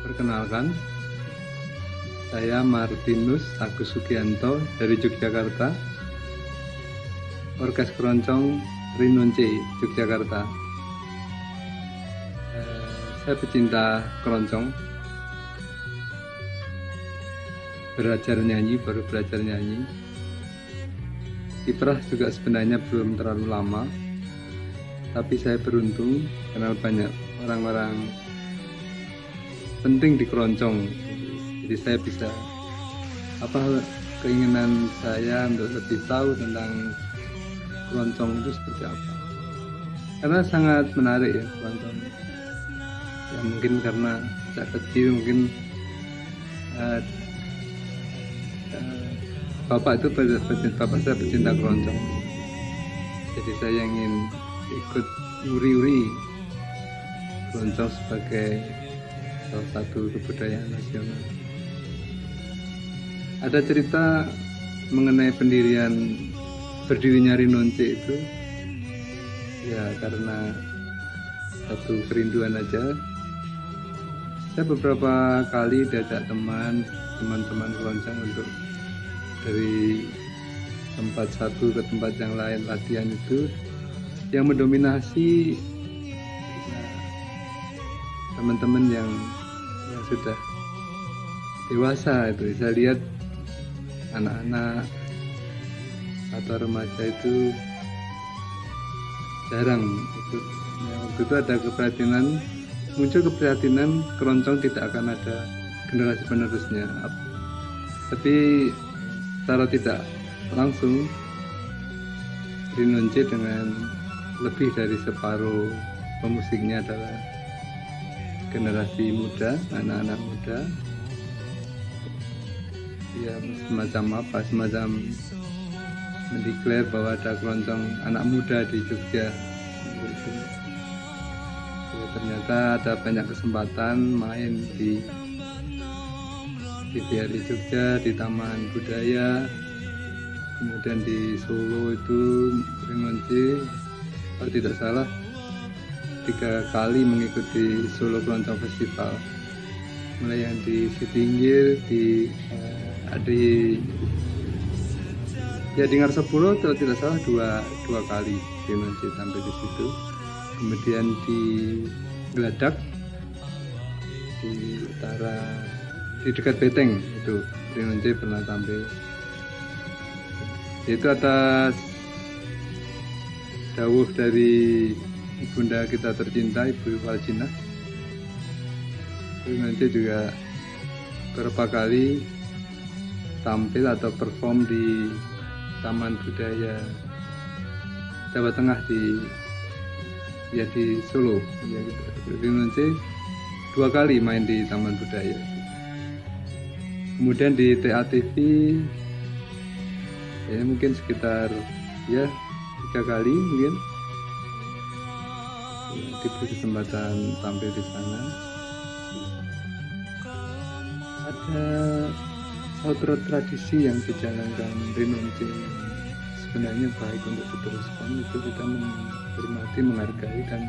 Perkenalkan, saya Martinus Agus Sugianto dari Yogyakarta, Orkes Keroncong Rinunce, Yogyakarta. Saya pecinta keroncong, baru belajar nyanyi. Kiprah juga sebenarnya belum terlalu lama, tapi saya beruntung kenal banyak orang-orang penting di keroncong. Jadi saya bisa keinginan saya untuk lebih tahu tentang keroncong itu seperti apa, karena sangat menarik ya keroncong. Ya mungkin karena sejak kecil bapak saya pecinta keroncong, jadi saya ingin ikut uri-uri keroncong sebagai salah satu kebudayaan nasional. Ada cerita mengenai berdirinya Rinunce itu ya karena satu kerinduan aja. Saya beberapa kali diajak teman-teman keroncong untuk dari tempat satu ke tempat yang lain latihan. Itu yang mendominasi teman-teman yang sudah dewasa. Itu saya lihat anak-anak atau remaja itu jarang. Waktu itu ada muncul keprihatinan keroncong tidak akan ada generasi penerusnya. Tapi secara tidak langsung Rinunce dengan lebih dari separuh pemusiknya adalah generasi muda, anak-anak muda. Ya semacam mendeklar bahwa ada keroncong anak muda di Jogja. Ternyata ada banyak kesempatan main di TVRI Jogja, di Taman Budaya, kemudian di Solo itu Rinunce kalau tidak salah 3 kali mengikuti Solo Keroncong Festival, mulai yang di Sitinggil, di Ngarsopuro kalau tidak salah dua kali Rinunce sampai di situ. Kemudian di Geladak, di dekat Beteng itu Rinunce pernah tampil. Itu atas dawuh dari ibunda kita tercinta, Ibu Waljina. Rinunce juga beberapa kali tampil atau perform di Taman Budaya Jawa Tengah di Solo. Ya, gitu. Rinunce 2 kali main di Taman Budaya. Kemudian di TATV ya mungkin sekitar 3 kali mungkin diberi kesempatan tampil di sana. Ada suatu tradisi yang dijalankan Rinunce sebenarnya baik untuk diteruskan, itu kita menghormati, menghargai dan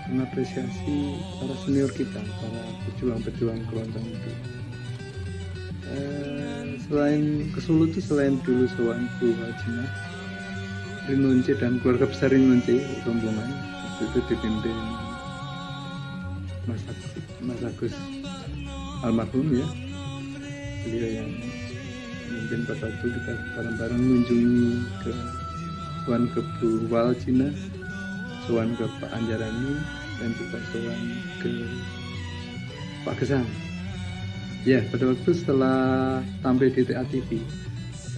mengapresiasi para senior kita, para pejuang-pejuang keroncong itu. Selain ke Solo itu, selain dulu sowan Bu Waljina, Rinunce dan keluarga besar Rinunce rombongan itu dipimpin Mas Agus almarhum ya. Beliau yang mungkin pada waktu kita bareng-bareng mengunjungi sowan ke Bu Waljina, sowan ke Pak Anjarani, dan juga sowan ke Pak Gesang. Ya, pada waktu setelah tampil di TATV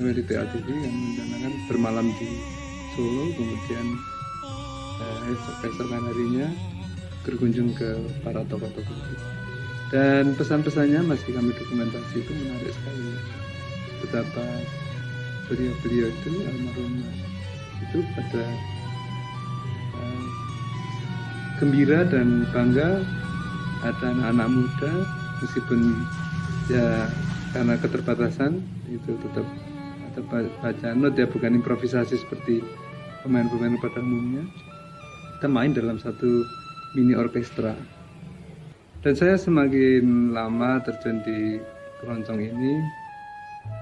yang mencanangkan bermalam di Solo, kemudian keesokan harinya berkunjung ke para tokoh-tokoh itu. Dan pesan-pesannya masih kami dokumentasi, itu menarik sekali. Betapa beliau itu almarhum itu pada gembira dan bangga ada anak-anak muda, meskipun ya karena keterbatasan itu tetap baca not ya, bukan improvisasi seperti pemain-pemain pada umumnya. Kita main dalam satu mini orkestra. Dan saya semakin lama terjun di keroncong ini,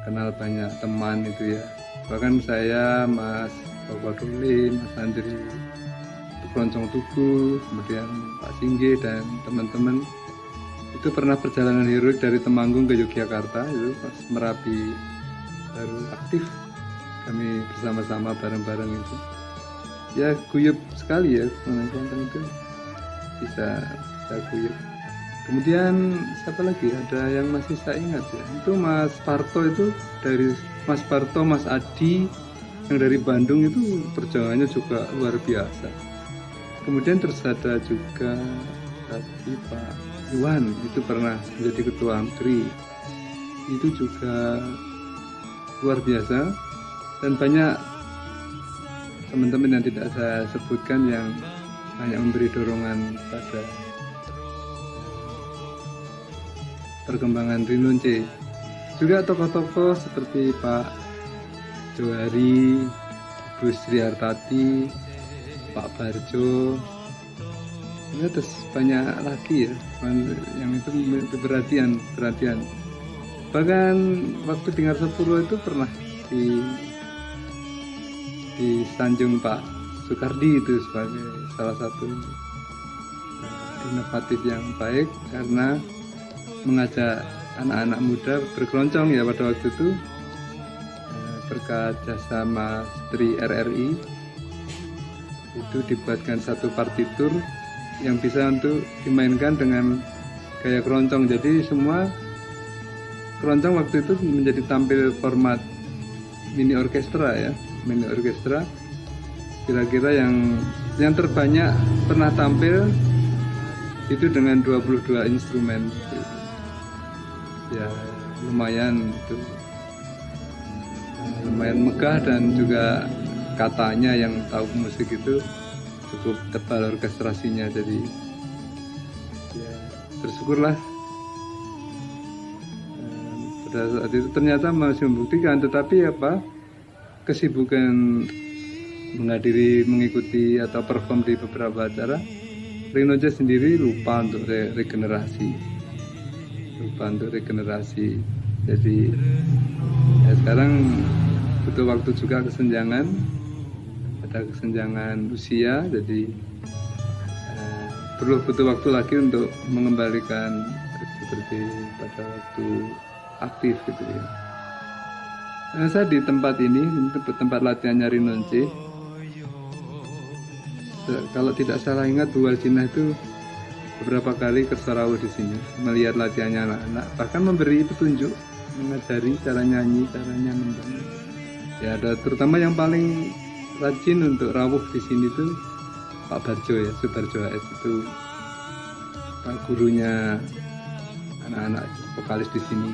kenal banyak teman itu ya. Bahkan saya, Mas Bawaduli, Mas Andri, keroncong Tugu, kemudian Pak Singgi dan teman-teman itu pernah perjalanan heroik dari Temanggung ke Yogyakarta, itu pas Merapi baru aktif, kami bersama-sama bareng-bareng itu. Ya guyup sekali ya, keroncong itu bisa guyup. Kemudian siapa lagi, ada yang masih saya ingat ya, itu Mas Parto, itu dari Mas Parto, Mas Adi yang dari Bandung itu perjalanannya juga luar biasa. Kemudian terus ada juga tadi Pak Iwan, itu pernah menjadi ketua AMTRI, itu juga luar biasa. Dan banyak teman-teman yang tidak saya sebutkan yang banyak memberi dorongan pada perkembangan Rinunce. Juga tokoh-tokoh seperti Pak Johari, Bu Sri Hartati, Pak Barjo, ya, terus banyak lagi ya yang itu perhatian. Bahkan waktu di Ngarsopuro itu pernah di Sanjung Pak Soekardi itu sebagai salah satu inovatif yang baik karena mengajak anak-anak muda berkeroncong ya pada waktu itu, berkat jasa Mas Tri RRI itu dibuatkan satu partitur yang bisa untuk dimainkan dengan gaya keroncong. Jadi semua keroncong waktu itu menjadi tampil format mini orkestra ya, mini orkestra. Kira-kira yang terbanyak pernah tampil itu dengan 22 instrumen. Ya lumayan itu, lumayan megah, dan juga katanya yang tahu musik itu cukup tebal orkestrasinya. Jadi ya bersyukurlah pada saat itu ternyata masih membuktikan. Tetapi apa, kesibukan mengikuti atau perform di beberapa acara, Rinunce sendiri lupa untuk regenerasi. Jadi ya sekarang butuh waktu juga, ada kesenjangan usia, jadi butuh waktu lagi untuk mengembalikan seperti pada waktu aktif gitu ya. Nah, saya di tempat ini, tempat latihannya Rinunce. Kalau tidak salah ingat, Bu Waljina itu beberapa kali ke Sarawak di sini, melihat latihannya anak-anak, bahkan memberi petunjuk, mengajari cara nyanyi, caranya membangun. Ya, ada terutama yang paling rajin untuk rawuh di sini tuh Pak Barjo ya, Subarjo AS, itu Pak gurunya anak-anak vokalis di sini.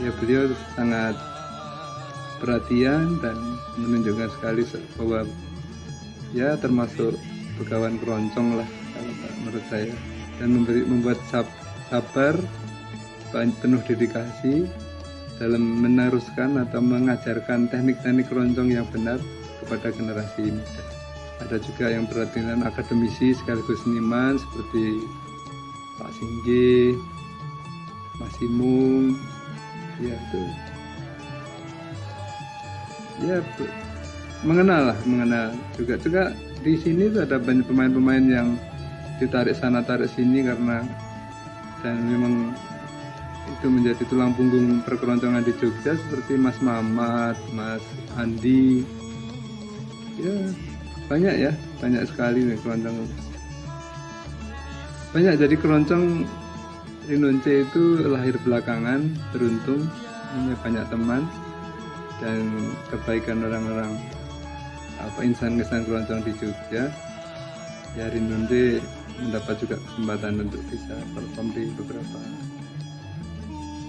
Ya, beliau sangat perhatian dan menunjukkan sekali bahwa ya termasuk begawan keroncong lah kalau menurut saya, dan membuat sabar, penuh dedikasi dalam meneruskan atau mengajarkan teknik-teknik keroncong yang benar kepada generasi muda. Ada juga yang perhatian akademisi sekaligus seniman seperti Pak Singgi, Mas Simung, ya itu ya mengenal juga di sini tuh ada banyak pemain-pemain yang ditarik sana tarik sini karena, dan memang itu menjadi tulang punggung perkeroncongan di Jogja, seperti Mas Mamat, Mas Andi, ya banyak sekali nih keroncong. Banyak, jadi keroncong Rinunce itu lahir belakangan, beruntung punya banyak teman dan kebaikan orang-orang insan-insan keroncong di Jogja. Ya, Rinunce mendapat juga kesempatan untuk bisa perform di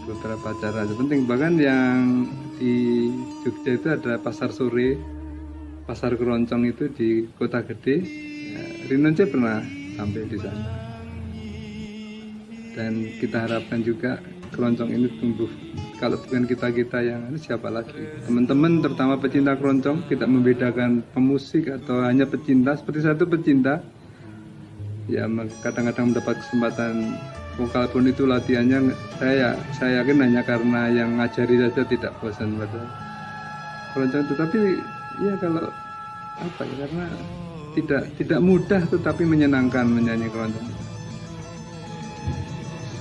beberapa acara penting. Bahkan yang di Jogja itu ada pasar sore, pasar keroncong itu di Kota Gede. Ya, Rinunce pernah tampil di sana. Dan kita harapkan juga keroncong ini tumbuh. Kalau bukan kita yang siapa lagi? Teman-teman, terutama pecinta keroncong, tidak membedakan pemusik atau hanya pecinta. Seperti satu pecinta, ya kadang-kadang mendapat kesempatan vokal pun itu latihannya saya yakin hanya karena yang ngajari saja tidak bosan pada keroncong itu. Tapi ya kalau apa ya, karena tidak mudah tetapi menyenangkan menyanyi keroncong.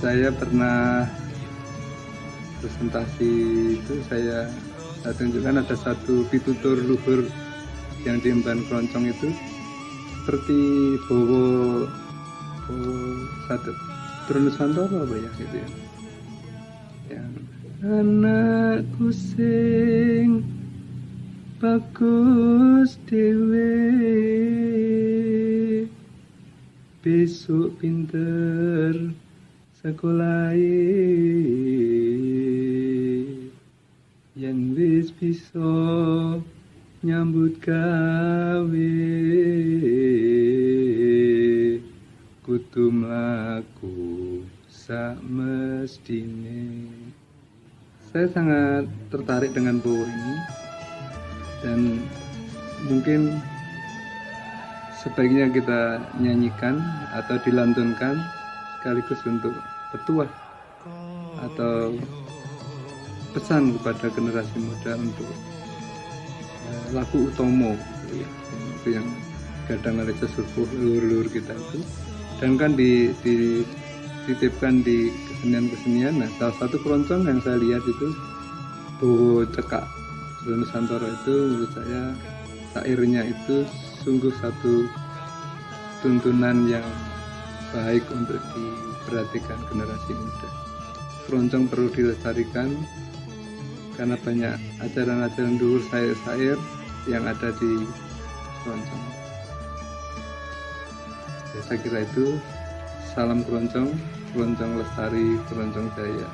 Saya pernah presentasi itu saya tunjukkan ada satu pitutur luhur yang diemban keroncong itu seperti Bowo satu Trono Santoro apa ya gitu ya. Yang anakku sing bagus dewe besok pinter sekolahe yen wis bisa nyambut gawe kudu mlaku samestine. Saya sangat tertarik dengan Bowo ini dan mungkin sebaiknya kita nyanyikan atau dilantunkan sekaligus untuk petuah atau pesan kepada generasi muda untuk laku utomo ya, itu yang kadang oleh sesepuh leluhur kita itu, dan kan dititipkan di kesenian-kesenian. Nah, salah satu keroncong yang saya lihat itu Bowo Cekak Trono Santoro itu, menurut saya syairnya itu sungguh satu tuntunan yang baik untuk diperhatikan generasi muda. Keroncong perlu dilestarikan karena banyak ajaran-ajaran luhur syair-syair yang ada di keroncong. Ya, saya kira itu. Salam keroncong, keroncong lestari, keroncong jaya.